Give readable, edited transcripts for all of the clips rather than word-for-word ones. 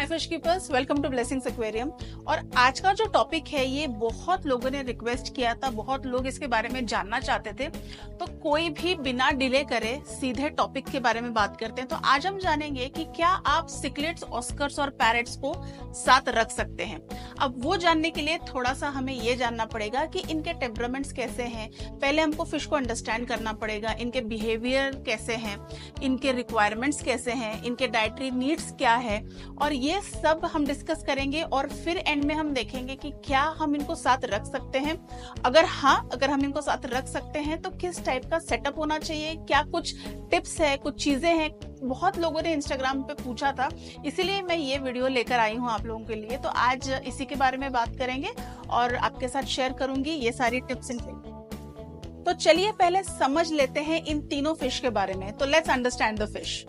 Hi fish keepers, welcome to Blessings aquarium. और आज का जो टॉपिक है ये बहुत लोगों ने रिक्वेस्ट किया था, बहुत लोग इसके बारे में जानना चाहते थे। तो कोई भी बिना डिले करे सीधे टॉपिक के बारे में बात करते हैं। तो आज हम जानेंगे कि क्या आप सिक्लेट्स, ऑस्कर्स और पैरेट्स को साथ रख सकते हैं। अब वो जानने के लिए थोड़ा सा हमें ये जानना पड़ेगा कि इनके टेम्परामेंट्स कैसे हैं। पहले हमको फिश को अंडरस्टैंड करना पड़ेगा, इनके बिहेवियर कैसे हैं, इनके रिक्वायरमेंट्स कैसे हैं, इनके डाइटरी नीड्स क्या है, और ये सब हम डिस्कस करेंगे। और फिर एंड में हम देखेंगे कि क्या हम इनको साथ रख सकते हैं। अगर हम इनको साथ रख सकते हैं तो किस टाइप का सेटअप होना चाहिए, क्या कुछ टिप्स है, कुछ चीजें हैं। बहुत लोगों ने इंस्टाग्राम पे पूछा था, इसीलिए मैं ये वीडियो लेकर आई हूँ आप लोगों के लिए। तो आज इसी के बारे में बात करेंगे और आपके साथ शेयर करूंगी ये सारी टिप्स एंड ट्रिक्स। तो चलिए पहले समझ लेते हैं इन तीनों फिश के बारे में। तो लेट्स अंडरस्टैंड द फिश।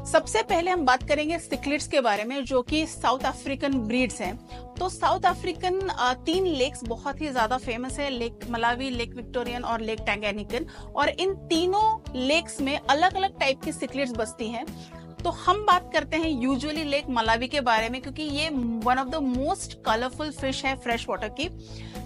सबसे पहले हम बात करेंगे सिक्लेट्स के बारे में, जो कि साउथ अफ्रीकन ब्रीड्स हैं। तो साउथ अफ्रीकन 3 लेक्स बहुत ही ज्यादा फेमस है, लेक मलावी, लेक विक्टोरियन और लेक टैंगानिकन। और इन तीनों लेक्स में अलग अलग टाइप की सिक्लेट्स बसती हैं। तो हम बात करते हैं यूजुअली लेक मलावी के बारे में, क्योंकि ये one of the most colourful fish है फ्रेश वाटर की।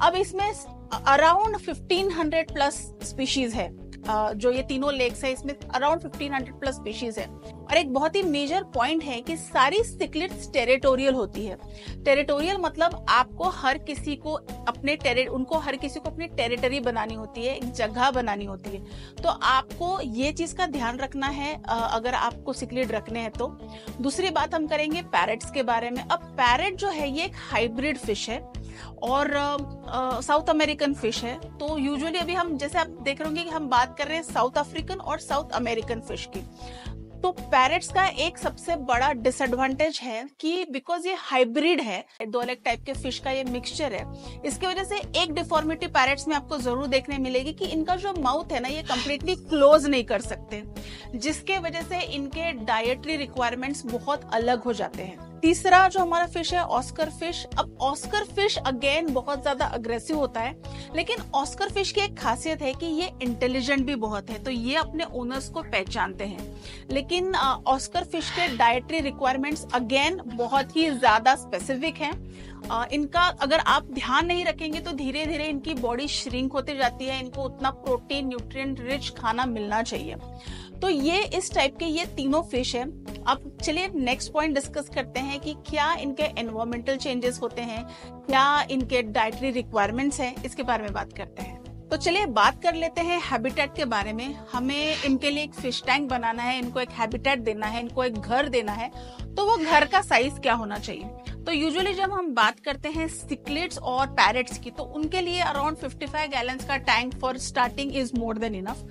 अब इसमें अराउंड 1500 प्लस स्पीशीज है। जो ये तीनों लेक्स है इसमें अराउंड 1500 प्लस स्पीशीज है। और एक बहुत ही मेजर पॉइंट है कि सारी सिक्लेट्स टेरिटोरियल होती है। टेरिटोरियल मतलब आपको हर किसी को अपने टेरिटरी बनानी होती है, एक जगह बनानी होती है। तो आपको ये चीज का ध्यान रखना है अगर आपको सिक्लेट रखने हैं तो। दूसरी बात हम करेंगे पैरेट्स के बारे में। अब पैरेट जो है ये एक हाइब्रिड फिश है और साउथ अमेरिकन फिश है। तो यूजुअली अभी हम जैसे आप देख रहे होंगे कि हम बात कर रहे हैं साउथ अफ्रीकन और साउथ अमेरिकन फिश की। तो पैरेट्स का एक सबसे बड़ा डिसएडवांटेज है कि बिकॉज ये हाइब्रिड है, 2 अलग टाइप के फिश का ये मिक्सचर है, इसकी वजह से एक डिफॉर्मिटी पैरेट्स में आपको जरूर देखने मिलेगी कि इनका जो माउथ है ना ये कंप्लीटली क्लोज नहीं कर सकते, जिसके वजह से इनके डाइटरी रिक्वायरमेंट्स बहुत अलग हो जाते हैं। तीसरा जो हमारा फिश है ऑस्कर फिश। अब ऑस्कर फिश अगेन बहुत ज्यादा अग्रेसिव होता है, लेकिन ऑस्कर फिश की एक खासियत है कि ये इंटेलिजेंट भी बहुत है, तो ये अपने ओनर्स को पहचानते हैं। लेकिन ऑस्कर फिश के डाइटरी रिक्वायरमेंट्स अगेन बहुत ही ज्यादा स्पेसिफिक हैं। इनका अगर आप ध्यान नहीं रखेंगे तो धीरे धीरे इनकी बॉडी श्रिंक होती जाती है। इनको उतना प्रोटीन, न्यूट्रिएंट रिच खाना मिलना चाहिए। तो ये इस टाइप के ये तीनों फिश है। अब चलिए नेक्स्ट पॉइंट डिस्कस करते हैं कि क्या इनके एनवायरमेंटल चेंजेस होते हैं, क्या इनके डाइटरी रिक्वायरमेंट्स हैं, इसके बारे में बात करते हैं। तो चलिए बात कर लेते हैं हैबिटेट के बारे में। हमें इनके लिए एक फिश टैंक बनाना है, इनको एक हैबिटेट देना है, इनको एक घर देना है। तो वो घर का साइज क्या होना चाहिए? तो यूजुअली जब हम बात करते हैं सिक्लेट्स और पैरेट्स की, तो उनके लिए अराउंड 55 गैलन्स का tank for starting is more than enough.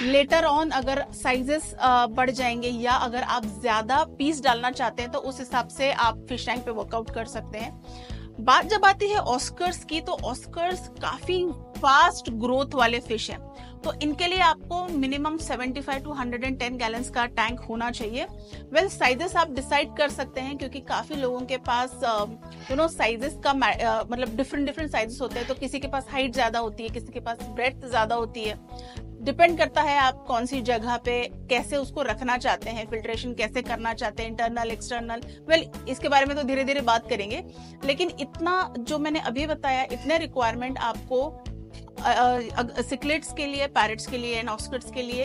Later on अगर साइजेस बढ़ जाएंगे या अगर आप ज्यादा पीस डालना चाहते हैं तो उस हिसाब से आप फिश टैंक पे वर्कआउट कर सकते हैं। बात जब आती है ऑस्कर्स की, तो ऑस्कर्स काफी फास्ट ग्रोथ वाले फिश हैं। तो इनके लिए आपको मिनिमम 75 to 110 गैलन्स का टैंक होना चाहिए। साइजेस आप डिसाइड कर सकते हैं, क्योंकि काफी लोगों के पास साइजेस का मतलब डिफरेंट साइजेस होते हैं। तो किसी के पास हाइट ज्यादा होती है, किसी के पास ब्रेड्थ ज्यादा होती है। डिपेंड करता है आप कौन सी जगह पे कैसे उसको रखना चाहते हैं, फिल्ट्रेशन कैसे करना चाहते हैं, इंटरनल एक्सटर्नल। इसके बारे में तो धीरे धीरे बात करेंगे, लेकिन इतना जो मैंने अभी बताया, इतने रिक्वायरमेंट आपको सिक्लेट्स के लिए, पैरेट्स के लिए एंड ऑस्कर्स के लिए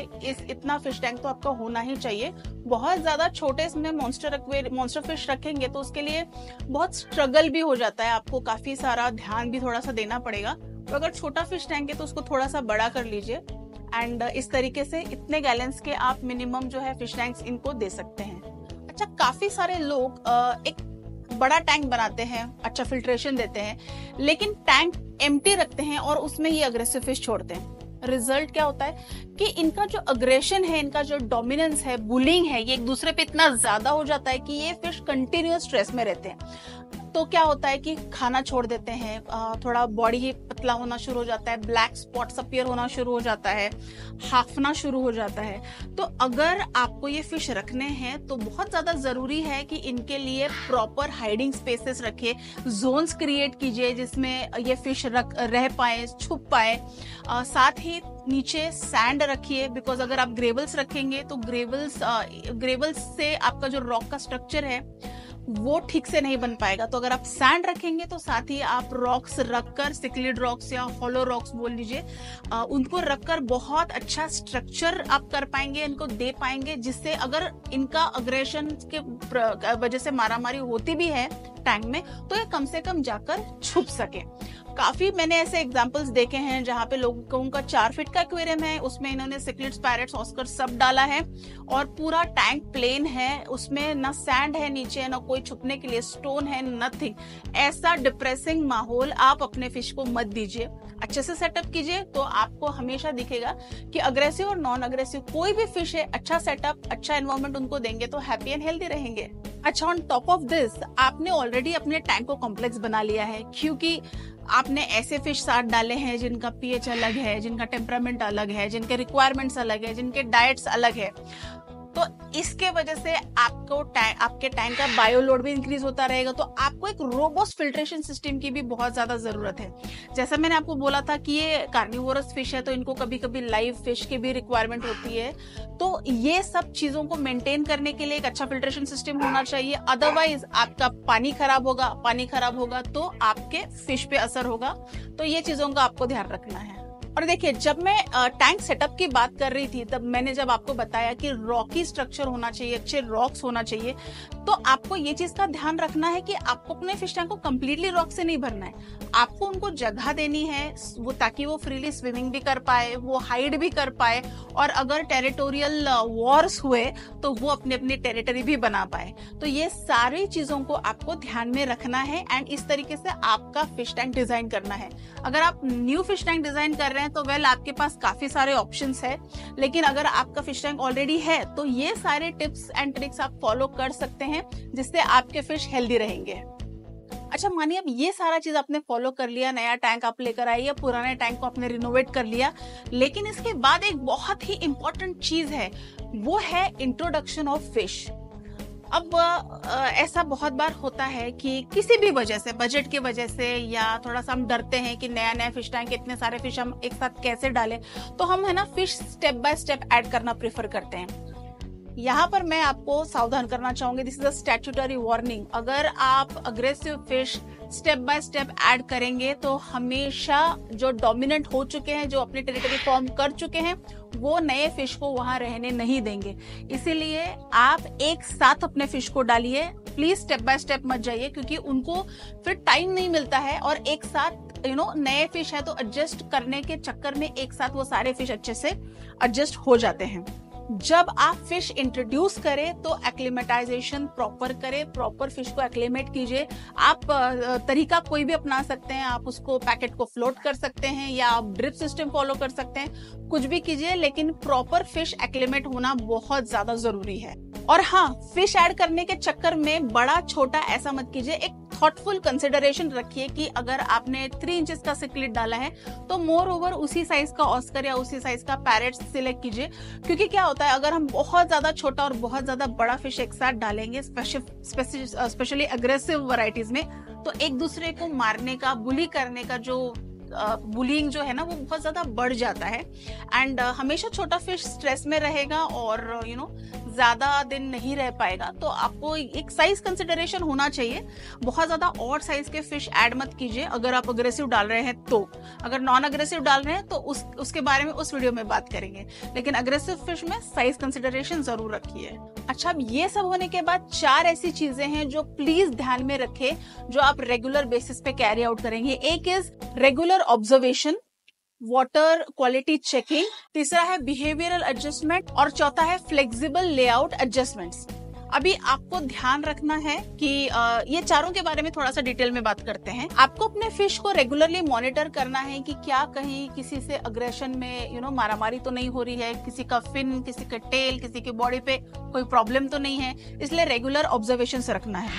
इतना फिश टैंक तो आपका होना ही चाहिए। बहुत ज्यादा छोटे इसमें मॉन्स्टर फिश रखेंगे तो उसके लिए बहुत स्ट्रगल भी हो जाता है, आपको काफी सारा ध्यान भी थोड़ा सा देना पड़ेगा। तो अगर छोटा फिश टैंक है तो उसको थोड़ा सा बड़ा कर लीजिए एंड इस तरीके से इतने गैलन्स के आप मिनिमम जो है फिश टैंक्स इनको दे सकते हैं। अच्छा, काफी सारे लोग एक बड़ा टैंक बनाते हैं, अच्छा फिल्ट्रेशन देते हैं, लेकिन टैंक एम्प्टी रखते हैं और उसमें ही अग्रेसिव फिश छोड़ते हैं। रिजल्ट क्या होता है कि इनका जो अग्रेशन है, इनका जो डोमिनेंस है, बुलिंग है, ये एक दूसरे पे इतना ज्यादा हो जाता है कि ये फिश कंटिन्यूअस स्ट्रेस में रहते हैं। तो क्या होता है कि खाना छोड़ देते हैं, थोड़ा बॉडी पतला होना शुरू हो जाता है, ब्लैक स्पॉट्स अपीयर होना शुरू हो जाता है, हाफना शुरू हो जाता है। तो अगर आपको ये फिश रखने हैं तो बहुत ज्यादा जरूरी है कि इनके लिए प्रॉपर हाइडिंग स्पेसेस रखिए, जोन्स क्रिएट कीजिए जिसमें ये फिश रह पाए, छुप पाए। साथ ही नीचे सैंड रखिए, बिकॉज अगर आप ग्रेवल्स रखेंगे तो ग्रेवल्स से आपका जो रॉक का स्ट्रक्चर है वो ठीक से नहीं बन पाएगा। तो अगर आप सैंड रखेंगे तो साथ ही आप रॉक्स रखकर, सिक्लिड रॉक्स या होलो रॉक्स बोल लीजिए, उनको रखकर बहुत अच्छा स्ट्रक्चर आप कर पाएंगे, इनको दे पाएंगे, जिससे अगर इनका अग्रेशन के वजह से मारामारी होती भी है टैंक में तो ये कम से कम जाकर छुप सके। काफी मैंने ऐसे एग्जांपल्स देखे हैं जहां पे लोगों का 4 फीट का एक्वेरियम है, उसमें इन्होंने सिक्लिड्स, पैरेट्स, ऑस्कर सब डाला है और पूरा टैंक प्लेन है, उसमें ना सैंड है नीचे, ना कोई छुपने के लिए स्टोन है, नथिंग। ऐसा डिप्रेसिंग माहौल आप अपने फिश को मत दीजिए। अच्छे से सेटअप कीजिए तो आपको हमेशा दिखेगा कि अग्रेसिव और नॉन अग्रेसिव कोई भी फिश है, अच्छा सेटअप, अच्छा एनवायरनमेंट उनको देंगे तो हैप्पी एंड हेल्दी रहेंगे। अच्छा, ऑन टॉप ऑफ दिस आपने ऑलरेडी अपने टैंक को कॉम्प्लेक्स बना लिया है, क्योंकि आपने ऐसे फिश साथ डाले हैं जिनका पीएच अलग है, जिनका टेम्परामेंट अलग है, जिनके रिक्वायरमेंट्स अलग है, जिनके डाइट्स अलग है। तो इसके वजह से आपके टैंक का बायोलोड भी इंक्रीज होता रहेगा। तो आपको एक रोबस्ट फिल्ट्रेशन सिस्टम की भी बहुत ज्यादा जरूरत है। जैसा मैंने आपको बोला था कि ये कार्निवोरस फिश है तो इनको कभी कभी लाइव फिश की भी रिक्वायरमेंट होती है। तो ये सब चीजों को मेंटेन करने के लिए एक अच्छा फिल्ट्रेशन सिस्टम होना चाहिए, अदरवाइज आपका पानी खराब होगा तो आपके फिश पे असर होगा। तो ये चीजों का आपको ध्यान रखना है। और देखिए, जब मैं टैंक सेटअप की बात कर रही थी तब मैंने जब आपको बताया कि रॉकी स्ट्रक्चर होना चाहिए, अच्छे रॉक्स होना चाहिए, तो आपको ये चीज का ध्यान रखना है कि आपको अपने फिश टैंक को कंप्लीटली रॉक से नहीं भरना है। आपको उनको जगह देनी है वो, ताकि वो फ्रीली स्विमिंग भी कर पाए, वो हाइड भी कर पाए, और अगर टेरिटोरियल वॉर्स हुए तो वो अपनी अपनी टेरिटरी भी बना पाए। तो ये सारी चीजों को आपको ध्यान में रखना है एंड इस तरीके से आपका फिश टैंक डिजाइन करना है। अगर आप न्यू फिश टैंक डिजाइन कर रहे हैं तो आपके पास काफी सारे ऑप्शंस है, लेकिन अगर आपका फिश टैंक ऑलरेडी है तो ये सारे टिप्स एंड ट्रिक्स आप फॉलो कर सकते हैं, जिससे आपके फिश हेल्दी रहेंगे। अच्छा, मानिए अब ये सारा चीज आपने फॉलो कर लिया, नया टैंक आप लेकर आई या पुराने टैंक को आपने रिनोवेट कर लिया, लेकिन इसके बाद एक बहुत ही इंपॉर्टेंट चीज है, वो है इंट्रोडक्शन ऑफ फिश। अब ऐसा बहुत बार होता है कि किसी भी वजह से, बजट की वजह से, या थोड़ा सा हम डरते हैं कि नया नया फिश टैंक, इतने सारे फिश हम एक साथ कैसे डालें, तो हम है ना fish step by step add करना प्रेफर करते हैं। यहाँ पर मैं आपको सावधान करना चाहूंगी, this is a statutory warning. अगर आप aggressive fish step by step add करेंगे तो हमेशा जो डोमिनेंट हो चुके हैं, जो अपनी टेरिटरी फॉर्म कर चुके हैं, वो नए फिश को वहां रहने नहीं देंगे। इसीलिए आप एक साथ अपने फिश को डालिए, प्लीज स्टेप बाय स्टेप मत जाइए, क्योंकि उनको फिर टाइम नहीं मिलता है और एक साथ नए फिश है तो एडजस्ट करने के चक्कर में एक साथ वो सारे फिश अच्छे से एडजस्ट हो जाते हैं। जब आप फिश इंट्रोड्यूस करें तो एक्लिमेटाइजेशन प्रॉपर करें, प्रॉपर फिश को एक्लिमेट कीजिए। आप तरीका कोई भी अपना सकते हैं, आप उसको पैकेट को फ्लोट कर सकते हैं या आप ड्रिप सिस्टम फॉलो कर सकते हैं, कुछ भी कीजिए, लेकिन प्रॉपर फिश एक्लिमेट होना बहुत ज्यादा जरूरी है। और हाँ, फिश ऐड करने के चक्कर में बड़ा छोटा ऐसा मत कीजिए, एक थॉटफुल कंसिडरेशन रखिए कि अगर आपने 3 इंचेस का सिक्लिड डाला है तो मोर ओवर उसी साइज का ऑस्कर या उसी साइज का पैरेट सिलेक्ट कीजिए। क्योंकि क्या होता है, अगर हम बहुत ज्यादा छोटा और बहुत ज्यादा बड़ा फिश एक साथ डालेंगे, स्पेशली अग्रेसिव वैरायटीज में, तो एक दूसरे को मारने का, बुली करने का जो बुलिंग जो है ना, वो बहुत ज्यादा बढ़ जाता है। एंड हमेशा छोटा फिश स्ट्रेस में रहेगा और ज्यादा दिन नहीं रह पाएगा। तो आपको एक साइज कंसिडरेशन होना चाहिए। बहुत ज्यादा और साइज के फिश ऐड मत कीजिए अगर आप अग्रेसिव डाल रहे हैं तो। अगर नॉन अग्रेसिव डाल रहे हैं तो उसके बारे में उस वीडियो में बात करेंगे, लेकिन अग्रेसिव फिश में साइज कंसिडरेशन जरूर रखिए। अच्छा, अब ये सब होने के बाद 4 ऐसी चीजें हैं जो प्लीज ध्यान में रखें, जो आप रेगुलर बेसिस पे कैरी आउट करेंगे। एक is regular observation, water quality checking, तीसरा है बिहेवियरल एडजस्टमेंट और चौथा है फ्लेक्सिबल लेआउट एडजस्टमेंट्स। अभी आपको ध्यान रखना है कि ये चारों के बारे में थोड़ा सा डिटेल में बात करते हैं। आपको अपने फिश को रेगुलरली मॉनिटर करना है कि क्या कहीं किसी से अग्रेशन में मारामारी तो नहीं हो रही है, किसी का फिन, किसी का टेल, किसी की बॉडी पे कोई प्रॉब्लम तो नहीं है, इसलिए रेगुलर ऑब्जर्वेशन रखना है।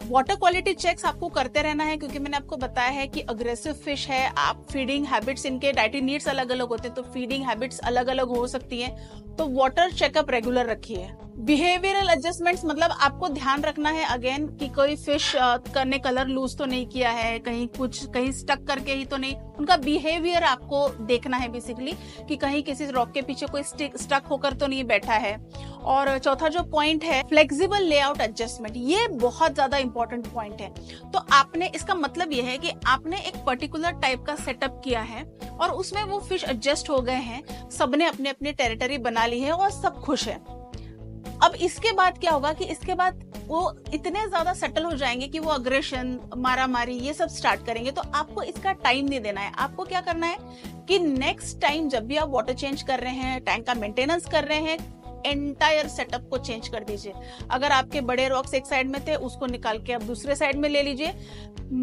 वाटर क्वालिटी चेक्स आपको करते रहना है, क्योंकि मैंने आपको बताया है कि अग्रेसिव फिश है, आप फीडिंग हैबिट्स, इनके डाइटरी नीड्स अलग अलग होते हैं, तो फीडिंग हैबिट्स अलग अलग हो सकती है, तो वाटर चेकअप रेगुलर रखिए। बिहेवियरल एडजस्टमेंट्स मतलब आपको ध्यान रखना है अगेन कि कोई फिश करने कलर लूज तो नहीं किया है, कहीं स्टक करके ही तो नहीं, उनका बिहेवियर आपको देखना है बेसिकली कि कहीं किसी रॉक के पीछे कोई स्टक होकर तो नहीं बैठा है। और चौथा जो पॉइंट है फ्लेक्सिबल लेआउट एडजस्टमेंट, ये बहुत ज्यादा इंपॉर्टेंट पॉइंट है। तो आपने, इसका मतलब ये है कि आपने एक पर्टिकुलर टाइप का सेटअप किया है और उसमें वो फिश एडजस्ट हो गए हैं, सबने अपने अपने टेरिटरी बना ली है और सब खुश है। अब इसके बाद क्या होगा कि इसके बाद वो इतने ज्यादा सेटल हो जाएंगे कि वो अग्रेशन, मारा मारी ये सब स्टार्ट करेंगे। तो आपको इसका टाइम नहीं देना है। आपको क्या करना है कि नेक्स्ट टाइम जब भी आप वाटर चेंज कर रहे हैं, टैंक का मेंटेनेंस कर रहे हैं, एंटायर सेटअप को चेंज कर दीजिए। अगर आपके बड़े रॉक्स एक साइड में थे, उसको निकाल के आप दूसरे साइड में ले लीजिए।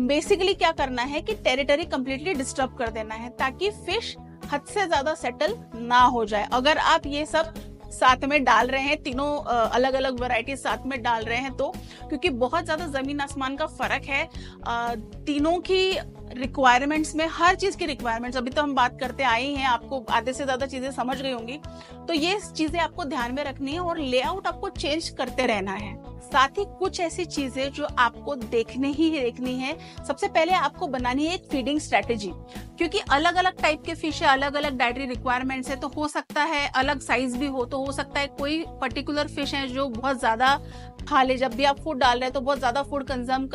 बेसिकली क्या करना है कि टेरिटरी कंप्लीटली डिस्टर्ब कर देना है ताकि फिश हद से ज्यादा सेटल ना हो जाए। अगर आप ये सब साथ में डाल रहे हैं, तीनों अलग अलग वैरायटी साथ में डाल रहे हैं, तो क्योंकि बहुत ज्यादा जमीन आसमान का फर्क है तीनों की रिक्वायरमेंट्स में, हर चीज की रिक्वायरमेंट्स अभी तो हम बात करते आए हैं, आपको आधे से ज्यादा चीजें समझ गई होंगी। तो ये चीजें आपको ध्यान में रखनी है और लेआउट आपको चेंज करते रहना है। साथ ही कुछ ऐसी चीजें जो आपको देखनी है। सबसे पहले आपको बनानी है एक फीडिंग स्ट्रेटेजी, क्योंकि अलग अलग टाइप के फिश है, अलग अलग डाइटरी रिक्वायरमेंट्स है। तो हो सकता है अलग साइज भी हो सकता है कोई पर्टिकुलर फिश है जो बहुत ज्यादा खा ले, जब भी आप फूड डाल रहे हैं तो बहुत ज्यादा फूड कंज्यूम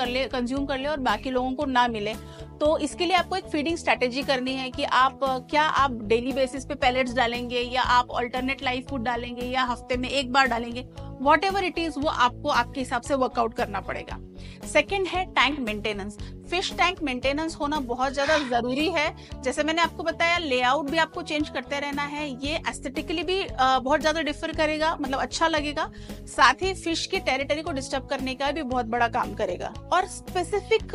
कर ले और बाकी लोगों को ना मिले। तो इसके लिए आपको एक फीडिंग स्ट्रेटेजी करनी है कि आप डेली बेसिस पे पैलेट्स डालेंगे या आप अल्टरनेट लाइव फूड डालेंगे या हफ्ते में एक बार डालेंगे, वॉट एवर इट इज, वो आपको आपके हिसाब से वर्कआउट करना पड़ेगा। सेकेंड है tank maintenance. Fish tank maintenance होना बहुत ज्यादा जरूरी है। जैसे मैंने आपको बताया, लेआउट भी आपको चेंज करते रहना है। ये एस्थेटिकली भी बहुत ज्यादा डिफर करेगा, मतलब अच्छा लगेगा। साथ ही फिश की टेरिटरी को डिस्टर्ब करने का भी बहुत बड़ा काम करेगा। और स्पेसिफिक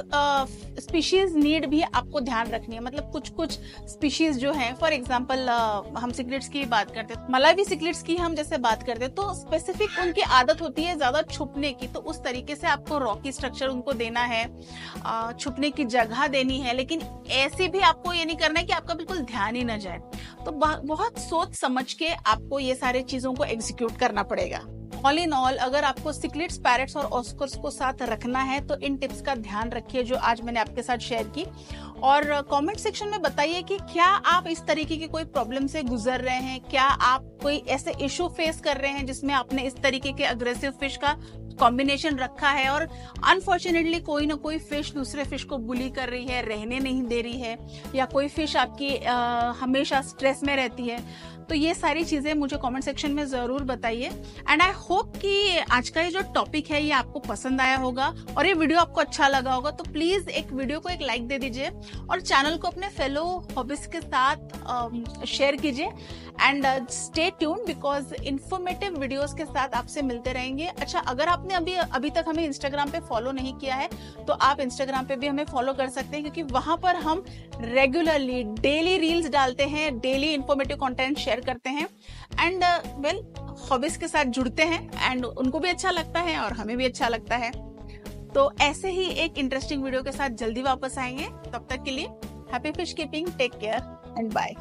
स्पीशीज नीड भी आपको ध्यान रखनी है। मतलब कुछ स्पीशीज जो है, फॉर एग्जाम्पल हम सिक्लेट्स की बात करते हैं, मलावी सिक्लेट्स की हम जैसे बात करते हैं, तो स्पेसिफिक उनकी आदत होती है ज्यादा छुपने की। तो उस तरीके से आपको रॉकी स्ट्रक्चर उनको देना है, छुपने की जगह देनी है। लेकिन ऐसे भी आपको ये नहीं करना है कि आपका बिल्कुल ध्यान ही ना जाए। तो बहुत सोच समझ के आपको ये सारे चीजों को एग्जीक्यूट करना पड़ेगा। ऑल इन ऑल, अगर आपको सिक्लेट्स, पैरेट्स और ऑस्कर्स को साथ रखना है तो इन टिप्स का ध्यान रखिए जो आज मैंने आपके साथ शेयर की। और कमेंट सेक्शन में बताइए कि क्या आप इस तरीके की कोई प्रॉब्लम से गुजर रहे हैं, क्या आप कोई ऐसे इशू फेस कर रहे हैं जिसमें आपने इस तरीके के अग्रेसिव फिश का कॉम्बिनेशन रखा है और अनफॉर्चुनेटली कोई ना कोई फिश दूसरे फिश को बुली कर रही है, रहने नहीं दे रही है, या कोई फिश आपकी हमेशा स्ट्रेस में रहती है। तो ये सारी चीजें मुझे कमेंट सेक्शन में जरूर बताइए। एंड आई होप कि आज का ये जो टॉपिक है ये आपको पसंद आया होगा और ये वीडियो आपको अच्छा लगा होगा। तो प्लीज वीडियो को एक लाइक दे दीजिए और चैनल को अपने फेलो हॉबीज के साथ शेयर कीजिए। And stay tuned because informative videos के साथ आपसे मिलते रहेंगे। अच्छा, अगर आपने अभी तक हमें इंस्टाग्राम पे फॉलो नहीं किया है तो आप इंस्टाग्राम पे भी हमें फॉलो कर सकते हैं, क्योंकि वहां पर हम रेगुलरली डेली रील्स डालते हैं, डेली इंफॉर्मेटिव कंटेंट शेयर करते हैं एंड हॉबीज के साथ जुड़ते हैं एंड उनको भी अच्छा लगता है और हमें भी अच्छा लगता है। तो ऐसे ही एक इंटरेस्टिंग वीडियो के साथ जल्दी वापस आएंगे। तब तक के लिए happy fish keeping, take care and bye.